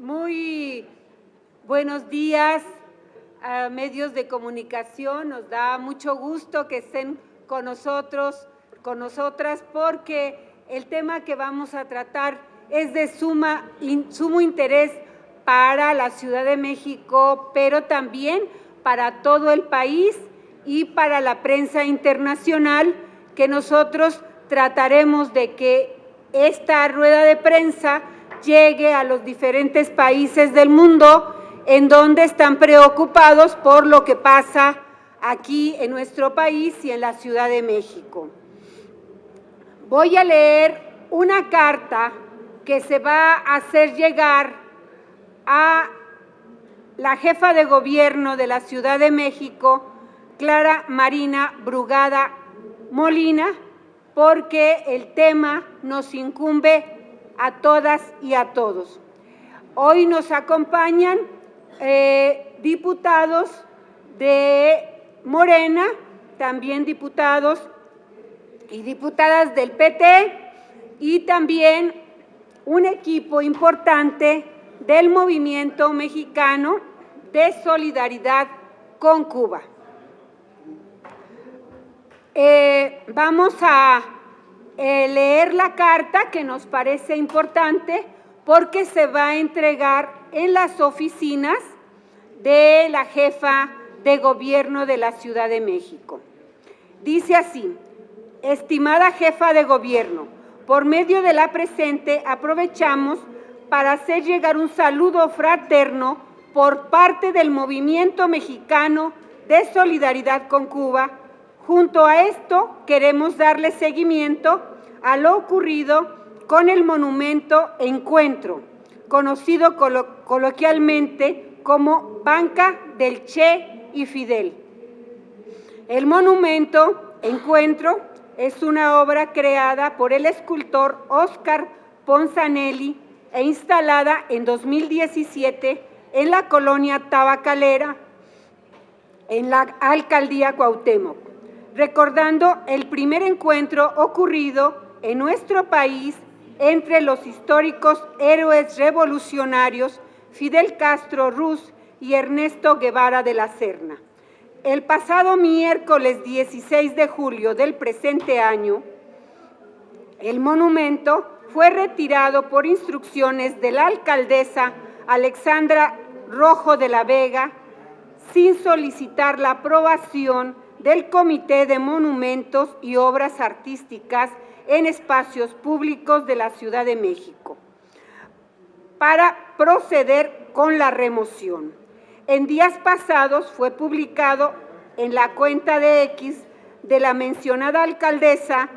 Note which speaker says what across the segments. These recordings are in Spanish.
Speaker 1: Muy buenos días a medios de comunicación. Nos da mucho gusto que estén con nosotros, con nosotras, porque el tema que vamos a tratar es de sumo interés para la Ciudad de México, pero también para todo el país y para la prensa internacional, que nosotros trataremos de que esta rueda de prensa llegue a los diferentes países del mundo en donde están preocupados por lo que pasa aquí en nuestro país y en la Ciudad de México. Voy a leer una carta que se va a hacer llegar a la jefa de gobierno de la Ciudad de México, Clara Marina Brugada Molina, porque el tema nos incumbe a todas y a todos. Hoy nos acompañan diputados de Morena, también diputados y diputadas del PT y también un equipo importante del Movimiento Mexicano de Solidaridad con Cuba. Vamos a leer la carta, que nos parece importante porque se va a entregar en las oficinas de la jefa de gobierno de la Ciudad de México. Dice así: estimada jefa de gobierno, por medio de la presente aprovechamos para hacer llegar un saludo fraterno por parte del Movimiento Mexicano de Solidaridad con Cuba. Junto a esto, queremos darle seguimiento a lo ocurrido con el monumento Encuentro, conocido coloquialmente como Banca del Che y Fidel. El monumento Encuentro es una obra creada por el escultor Óscar Ponzanelli e instalada en 2017 en la colonia Tabacalera, en la alcaldía Cuauhtémoc, recordando el primer encuentro ocurrido en nuestro país entre los históricos héroes revolucionarios Fidel Castro Ruz y Ernesto Guevara de la Serna. El pasado miércoles 16 de julio del presente año, el monumento fue retirado por instrucciones de la alcaldesa Alexandra Rojo de la Vega, sin solicitar la aprobación del Comité de Monumentos y Obras Artísticas en Espacios Públicos de la Ciudad de México, para proceder con la remoción. En días pasados fue publicado en la cuenta de X de la mencionada alcaldesa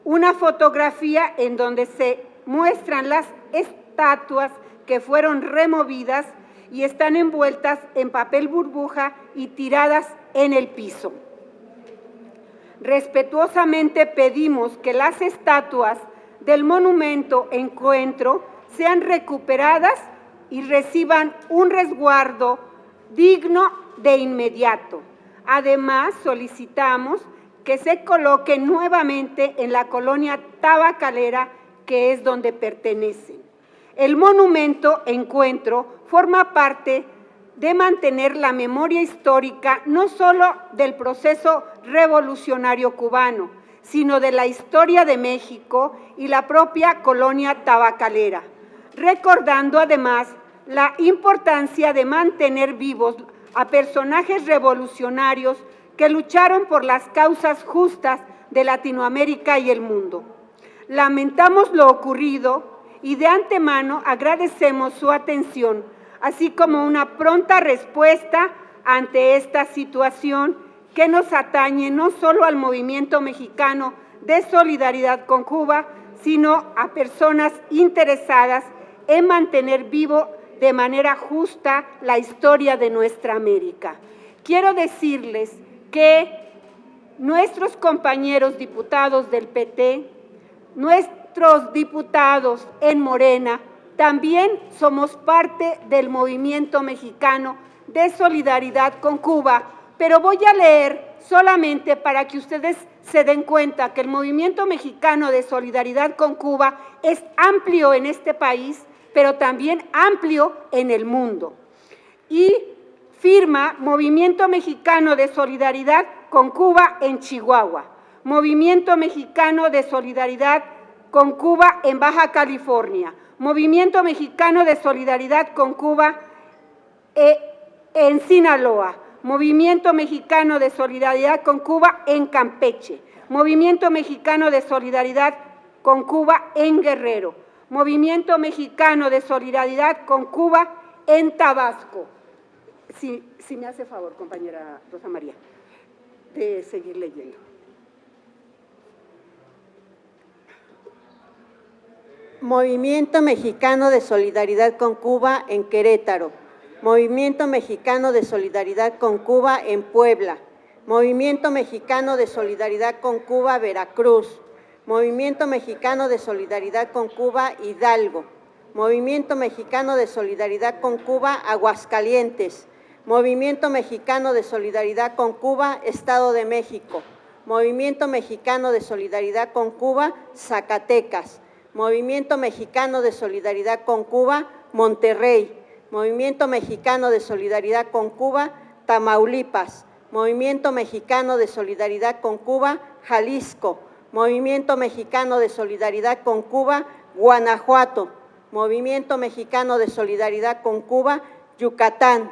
Speaker 1: una fotografía en donde se muestran las estatuas que fueron removidas y están envueltas en papel burbuja y tiradas en el piso. Respetuosamente pedimos que las estatuas del monumento Encuentro sean recuperadas y reciban un resguardo digno de inmediato. Además, solicitamos que se coloquen nuevamente en la colonia Tabacalera, que es donde pertenecen. El monumento Encuentro forma parte de mantener la memoria histórica no solo del proceso revolucionario cubano, sino de la historia de México y la propia colonia tabacalera, recordando además la importancia de mantener vivos a personajes revolucionarios que lucharon por las causas justas de Latinoamérica y el mundo. Lamentamos lo ocurrido y de antemano agradecemos su atención, así como una pronta respuesta ante esta situación que nos atañe no solo al Movimiento Mexicano de Solidaridad con Cuba, sino a personas interesadas en mantener vivo de manera justa la historia de nuestra América. Quiero decirles que nuestros compañeros diputados del PT, nuestros diputados en Morena, también somos parte del Movimiento Mexicano de Solidaridad con Cuba, pero voy a leer solamente para que ustedes se den cuenta que el Movimiento Mexicano de Solidaridad con Cuba es amplio en este país, pero también amplio en el mundo. Y firma Movimiento Mexicano de Solidaridad con Cuba en Chihuahua, Movimiento Mexicano de Solidaridad con Cuba en Baja California, Movimiento Mexicano de Solidaridad con Cuba en Sinaloa, Movimiento Mexicano de Solidaridad con Cuba en Campeche, Movimiento Mexicano de Solidaridad con Cuba en Guerrero, Movimiento Mexicano de Solidaridad con Cuba en Tabasco. Si me hace favor, compañera Rosa María, de seguir leyendo.
Speaker 2: Movimiento Mexicano de Solidaridad con Cuba en Querétaro, Movimiento Mexicano de Solidaridad con Cuba en Puebla, Movimiento Mexicano de Solidaridad con Cuba Veracruz, Movimiento Mexicano de Solidaridad con Cuba Hidalgo, Movimiento Mexicano de Solidaridad con Cuba Aguascalientes, Movimiento Mexicano de Solidaridad con Cuba Estado de México, Movimiento Mexicano de Solidaridad con Cuba Zacatecas, Movimiento Mexicano de Solidaridad con Cuba Monterrey, Movimiento Mexicano de Solidaridad con Cuba Tamaulipas, Movimiento Mexicano de Solidaridad con Cuba Jalisco, Movimiento Mexicano de Solidaridad con Cuba Guanajuato, Movimiento Mexicano de Solidaridad con Cuba Yucatán,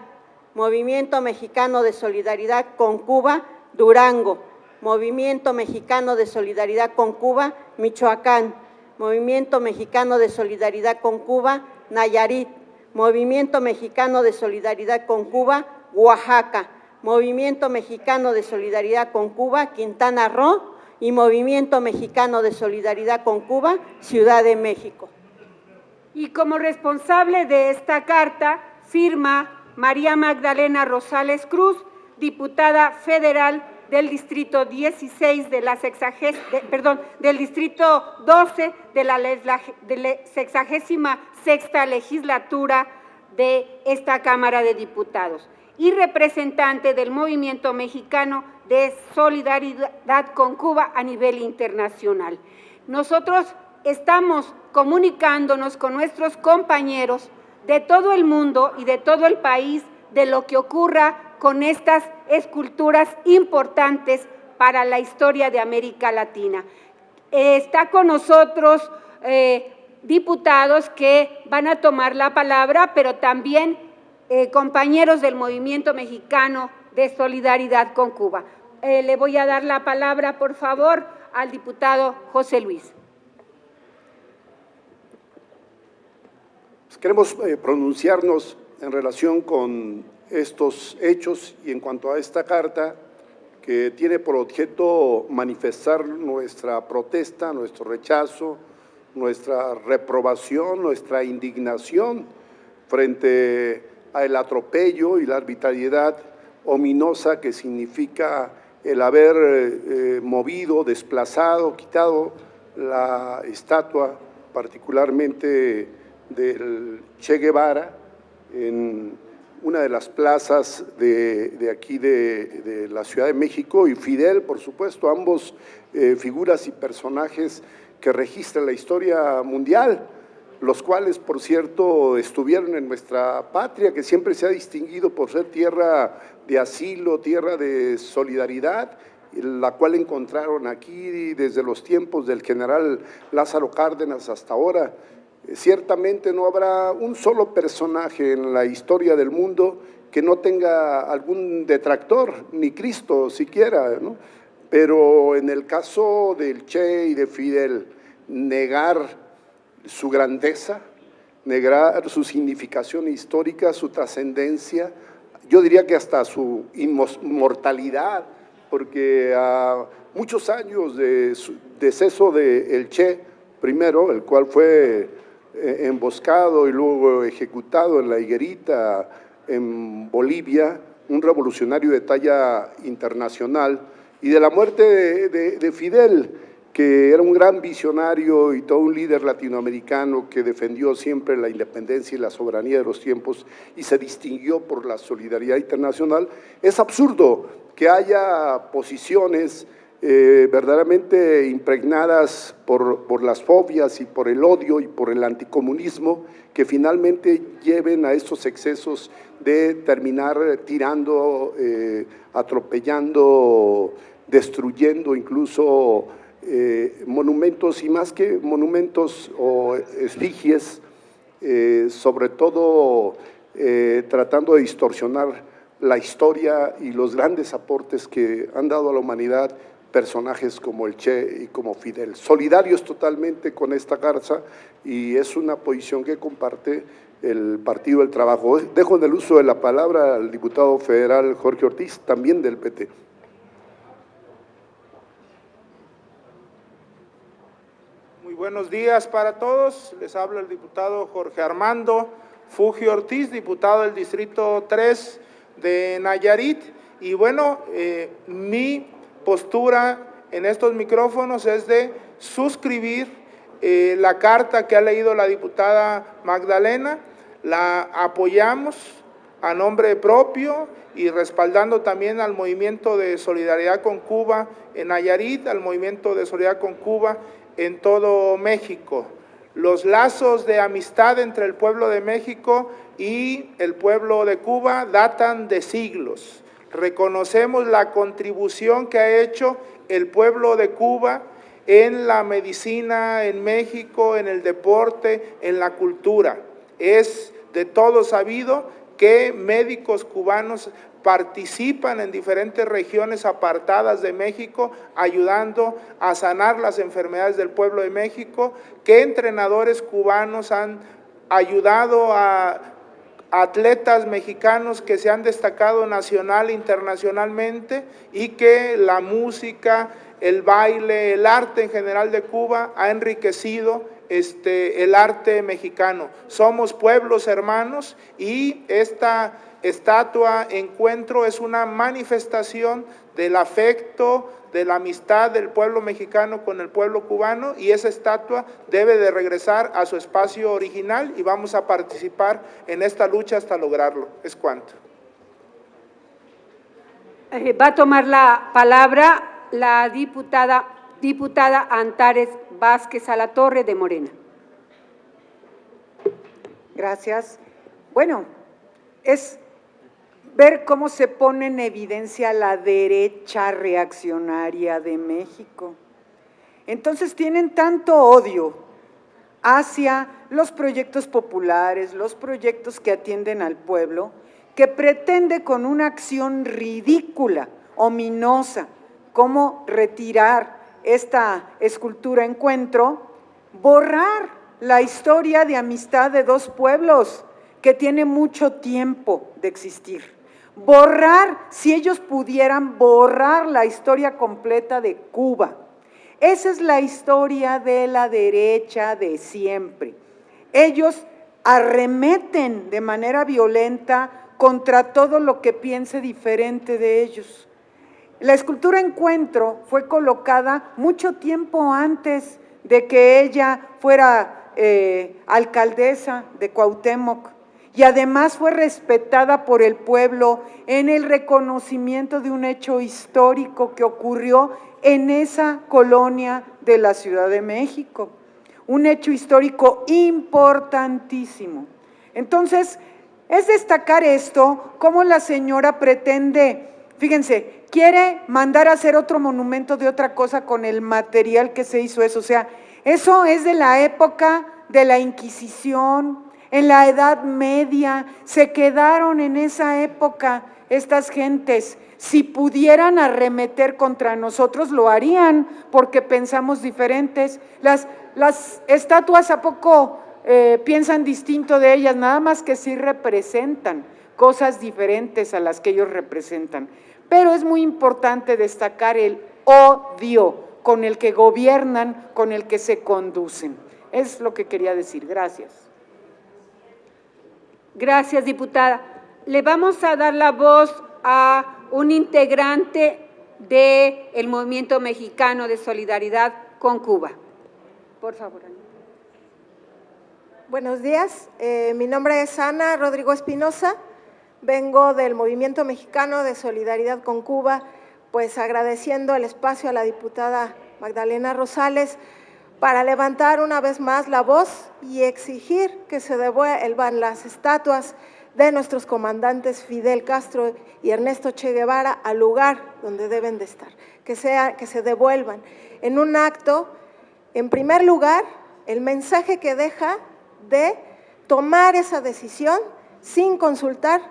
Speaker 2: Movimiento Mexicano de Solidaridad con Cuba Durango, Movimiento Mexicano de Solidaridad con Cuba Michoacán, Movimiento Mexicano de Solidaridad con Cuba Nayarit, Movimiento Mexicano de Solidaridad con Cuba Oaxaca, Movimiento Mexicano de Solidaridad con Cuba Quintana Roo y Movimiento Mexicano de Solidaridad con Cuba Ciudad de México.
Speaker 1: Y como responsable de esta carta firma María Magdalena Rosales Cruz, diputada federal del Distrito 16 de la del Distrito 12 de la 66ª legislatura de esta Cámara de Diputados y representante del Movimiento Mexicano de Solidaridad con Cuba a nivel internacional. Nosotros estamos comunicándonos con nuestros compañeros de todo el mundo y de todo el país de lo que ocurra con estas esculturas importantes para la historia de América Latina. Está con nosotros diputados que van a tomar la palabra, pero también compañeros del Movimiento Mexicano de Solidaridad con Cuba. Le voy a dar la palabra, por favor, al diputado José Luis.
Speaker 3: Queremos pronunciarnos en relación con estos hechos y en cuanto a esta carta que tiene por objeto manifestar nuestra protesta, nuestro rechazo, nuestra reprobación, nuestra indignación frente al atropello y la arbitrariedad ominosa que significa el haber movido, desplazado, quitado la estatua, particularmente del Che Guevara, en una de las plazas de aquí de la Ciudad de México, y Fidel, por supuesto, ambos figuras y personajes que registran la historia mundial, los cuales, por cierto, estuvieron en nuestra patria, que siempre se ha distinguido por ser tierra de asilo, tierra de solidaridad, la cual encontraron aquí desde los tiempos del general Lázaro Cárdenas hasta ahora. Ciertamente no habrá un solo personaje en la historia del mundo que no tenga algún detractor, ni Cristo siquiera, ¿no? Pero en el caso del Che y de Fidel, negar su grandeza, negar su significación histórica, su trascendencia, yo diría que hasta su inmortalidad, porque a muchos años de su deceso del Che, primero, el cual fue emboscado y luego ejecutado en la Higuerita, en Bolivia, un revolucionario de talla internacional, y de la muerte de Fidel, que era un gran visionario y todo un líder latinoamericano que defendió siempre la independencia y la soberanía de los tiempos y se distinguió por la solidaridad internacional. Es absurdo que haya posiciones verdaderamente impregnadas por las fobias y por el odio y por el anticomunismo, que finalmente lleven a estos excesos de terminar tirando, atropellando, destruyendo incluso monumentos, y más que monumentos o efigies, sobre todo tratando de distorsionar la historia y los grandes aportes que han dado a la humanidad personajes como el Che y como Fidel. Solidarios totalmente con esta garza, y es una posición que comparte el Partido del Trabajo. Dejo en el uso de la palabra al diputado federal Jorge Ortiz, también del PT.
Speaker 4: Muy buenos días para todos. Les habla el diputado Jorge Armando Fugio Ortiz, diputado del Distrito 3 de Nayarit. Y bueno, mi postura en estos micrófonos es de suscribir la carta que ha leído la diputada Magdalena. La apoyamos a nombre propio y respaldando también al Movimiento de Solidaridad con Cuba en Nayarit, al Movimiento de Solidaridad con Cuba en todo México. Los lazos de amistad entre el pueblo de México y el pueblo de Cuba datan de siglos. Reconocemos la contribución que ha hecho el pueblo de Cuba en la medicina en México, en el deporte, en la cultura. Es de todo sabido que médicos cubanos participan en diferentes regiones apartadas de México, ayudando a sanar las enfermedades del pueblo de México, que entrenadores cubanos han ayudado a atletas mexicanos que se han destacado nacional e internacionalmente, y que la música, el baile, el arte en general de Cuba ha enriquecido el arte mexicano. Somos pueblos hermanos, y esta estatua encuentro es una manifestación del afecto, de la amistad del pueblo mexicano con el pueblo cubano, y esa estatua debe de regresar a su espacio original, y vamos a participar en esta lucha hasta lograrlo. Es cuanto.
Speaker 1: Va a tomar la palabra la diputada Antares Vázquez Alatorre de Morena.
Speaker 5: Gracias. Bueno, es ver cómo se pone en evidencia la derecha reaccionaria de México. Entonces tienen tanto odio hacia los proyectos populares, los proyectos que atienden al pueblo, que pretende con una acción ridícula, ominosa, como retirar esta escultura Encuentro, borrar la historia de amistad de dos pueblos que tiene mucho tiempo de existir. Borrar, si ellos pudieran, borrar la historia completa de Cuba. Esa es la historia de la derecha de siempre. Ellos arremeten de manera violenta contra todo lo que piense diferente de ellos. La escultura Encuentro fue colocada mucho tiempo antes de que ella fuera alcaldesa de Cuauhtémoc, y además fue respetada por el pueblo en el reconocimiento de un hecho histórico que ocurrió en esa colonia de la Ciudad de México, un hecho histórico importantísimo. Entonces, es destacar esto, cómo la señora pretende, fíjense, quiere mandar a hacer otro monumento de otra cosa con el material que se hizo eso, o sea, eso es de la época de la Inquisición, en la Edad Media, se quedaron en esa época estas gentes. Si pudieran arremeter contra nosotros, lo harían, porque pensamos diferentes. Las estatuas, ¿a poco piensan distinto de ellas? Nada más que sí representan cosas diferentes a las que ellos representan. Pero es muy importante destacar el odio con el que gobiernan, con el que se conducen. Es lo que quería decir. Gracias.
Speaker 1: Gracias, diputada. Le vamos a dar la voz a un integrante del Movimiento Mexicano de Solidaridad con Cuba. Por favor, Ana.
Speaker 6: Buenos días, mi nombre es Ana Rodrigo Espinosa, vengo del Movimiento Mexicano de Solidaridad con Cuba, pues agradeciendo el espacio a la diputada Magdalena Rosales para levantar una vez más la voz y exigir que se devuelvan las estatuas de nuestros comandantes Fidel Castro y Ernesto Che Guevara al lugar donde deben de estar, que se devuelvan en un acto, en primer lugar, el mensaje que deja de tomar esa decisión sin consultar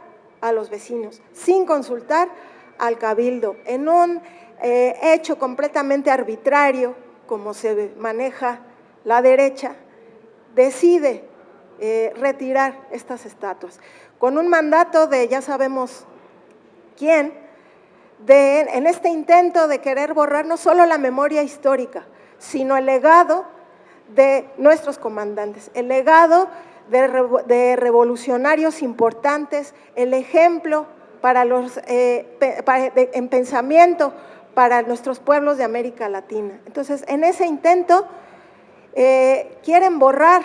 Speaker 6: a los vecinos, sin consultar al cabildo, en un hecho completamente arbitrario, como se maneja la derecha, decide retirar estas estatuas, con un mandato de ya sabemos quién, en este intento de querer borrar no solo la memoria histórica, sino el legado de nuestros comandantes, el legado de revolucionarios importantes, el ejemplo para en pensamiento para nuestros pueblos de América Latina. Entonces, en ese intento quieren borrar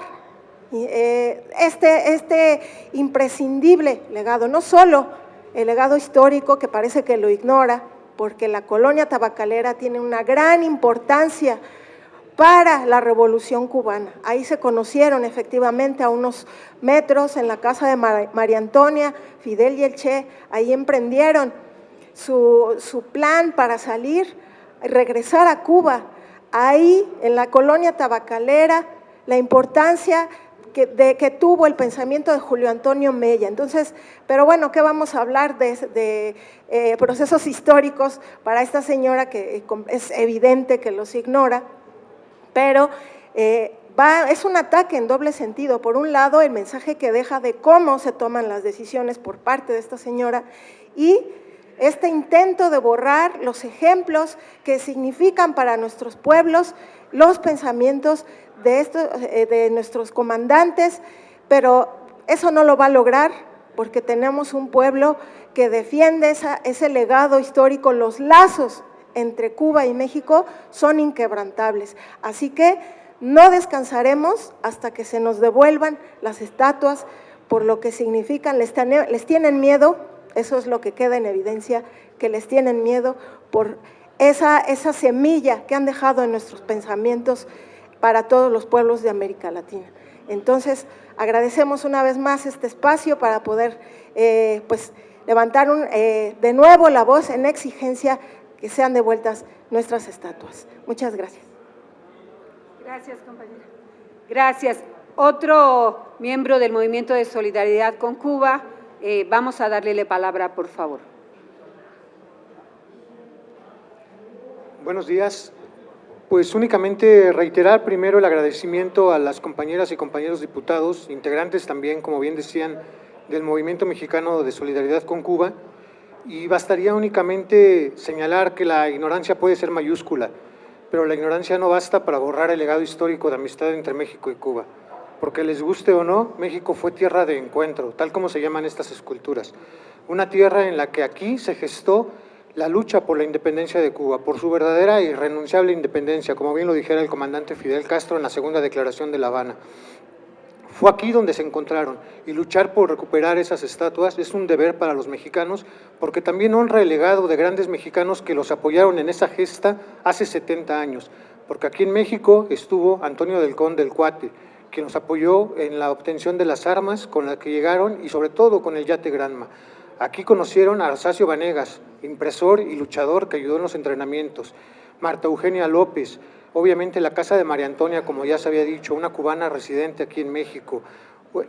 Speaker 6: este imprescindible legado, no solo el legado histórico, que parece que lo ignora, porque la colonia tabacalera tiene una gran importancia para la Revolución Cubana. Ahí se conocieron efectivamente a unos metros en la casa de María Antonia, Fidel y el Che, ahí emprendieron su plan para salir y regresar a Cuba. Ahí, en la colonia tabacalera, la importancia que tuvo el pensamiento de Julio Antonio Mella. Entonces, pero bueno, ¿qué vamos a hablar de procesos históricos para esta señora que es evidente que los ignora? Pero es un ataque en doble sentido. Por un lado, el mensaje que deja de cómo se toman las decisiones por parte de esta señora y este intento de borrar los ejemplos que significan para nuestros pueblos los pensamientos de nuestros comandantes, pero eso no lo va a lograr porque tenemos un pueblo que defiende ese legado histórico. Los lazos entre Cuba y México son inquebrantables, así que no descansaremos hasta que se nos devuelvan las estatuas por lo que significan. Les tienen miedo, eso es lo que queda en evidencia, que les tienen miedo por esa semilla que han dejado en nuestros pensamientos para todos los pueblos de América Latina. Entonces, agradecemos una vez más este espacio para poder pues, levantar de nuevo la voz en exigencia que sean devueltas nuestras estatuas. Muchas gracias.
Speaker 1: Gracias, compañera. Gracias. Otro miembro del Movimiento de Solidaridad con Cuba, vamos a darle la palabra, por favor.
Speaker 7: Buenos días. Pues únicamente reiterar primero el agradecimiento a las compañeras y compañeros diputados, integrantes también, como bien decían, del Movimiento Mexicano de Solidaridad con Cuba, y bastaría únicamente señalar que la ignorancia puede ser mayúscula, pero la ignorancia no basta para borrar el legado histórico de amistad entre México y Cuba, porque les guste o no, México fue tierra de encuentro, tal como se llaman estas esculturas, una tierra en la que aquí se gestó la lucha por la independencia de Cuba, por su verdadera e irrenunciable independencia, como bien lo dijera el comandante Fidel Castro en la segunda declaración de La Habana. Fue aquí donde se encontraron, y luchar por recuperar esas estatuas es un deber para los mexicanos, porque también honra el legado de grandes mexicanos que los apoyaron en esa gesta hace 70 años, porque aquí en México estuvo Antonio del Conde, el Cuate, quien nos apoyó en la obtención de las armas con las que llegaron y sobre todo con el yate Granma. Aquí conocieron a Arsacio Vanegas, impresor y luchador que ayudó en los entrenamientos, Marta Eugenia López, obviamente la casa de María Antonia, como ya se había dicho, una cubana residente aquí en México.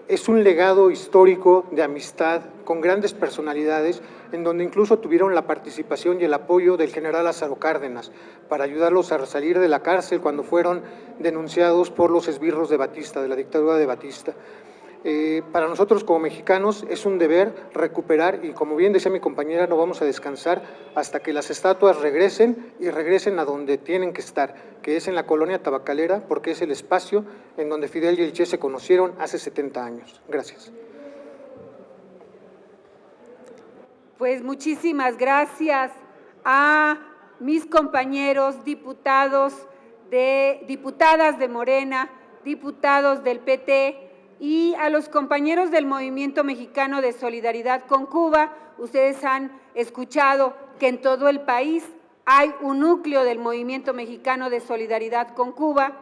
Speaker 7: Es un legado histórico de amistad con grandes personalidades, en donde incluso tuvieron la participación y el apoyo del general Lázaro Cárdenas para ayudarlos a salir de la cárcel cuando fueron denunciados por los esbirros de Batista, de la dictadura de Batista. Para nosotros como mexicanos es un deber recuperar, y como bien decía mi compañera, no vamos a descansar hasta que las estatuas regresen y regresen a donde tienen que estar, que es en la colonia tabacalera, porque es el espacio en donde Fidel y el Che se conocieron hace 70 años. Gracias.
Speaker 1: Pues muchísimas gracias a mis compañeros diputadas de Morena, diputados del PT, y a los compañeros del Movimiento Mexicano de Solidaridad con Cuba. Ustedes han escuchado que en todo el país hay un núcleo del Movimiento Mexicano de Solidaridad con Cuba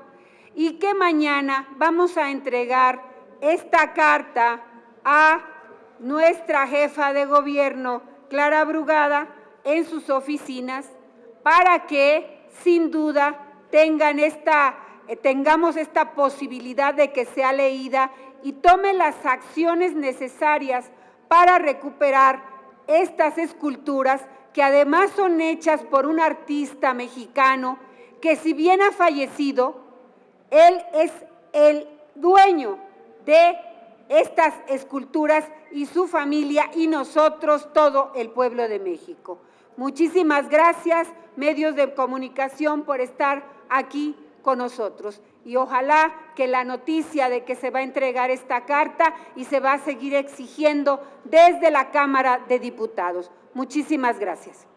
Speaker 1: y que mañana vamos a entregar esta carta a nuestra jefa de gobierno, Clara Brugada, en sus oficinas para que, sin duda, tengamos esta posibilidad de que sea leída y tome las acciones necesarias para recuperar estas esculturas que además son hechas por un artista mexicano que, si bien ha fallecido, él es el dueño de estas esculturas y su familia y nosotros, todo el pueblo de México. Muchísimas gracias, medios de comunicación, por estar aquí con nosotros. Y ojalá que la noticia de que se va a entregar esta carta y se va a seguir exigiendo desde la Cámara de Diputados. Muchísimas gracias.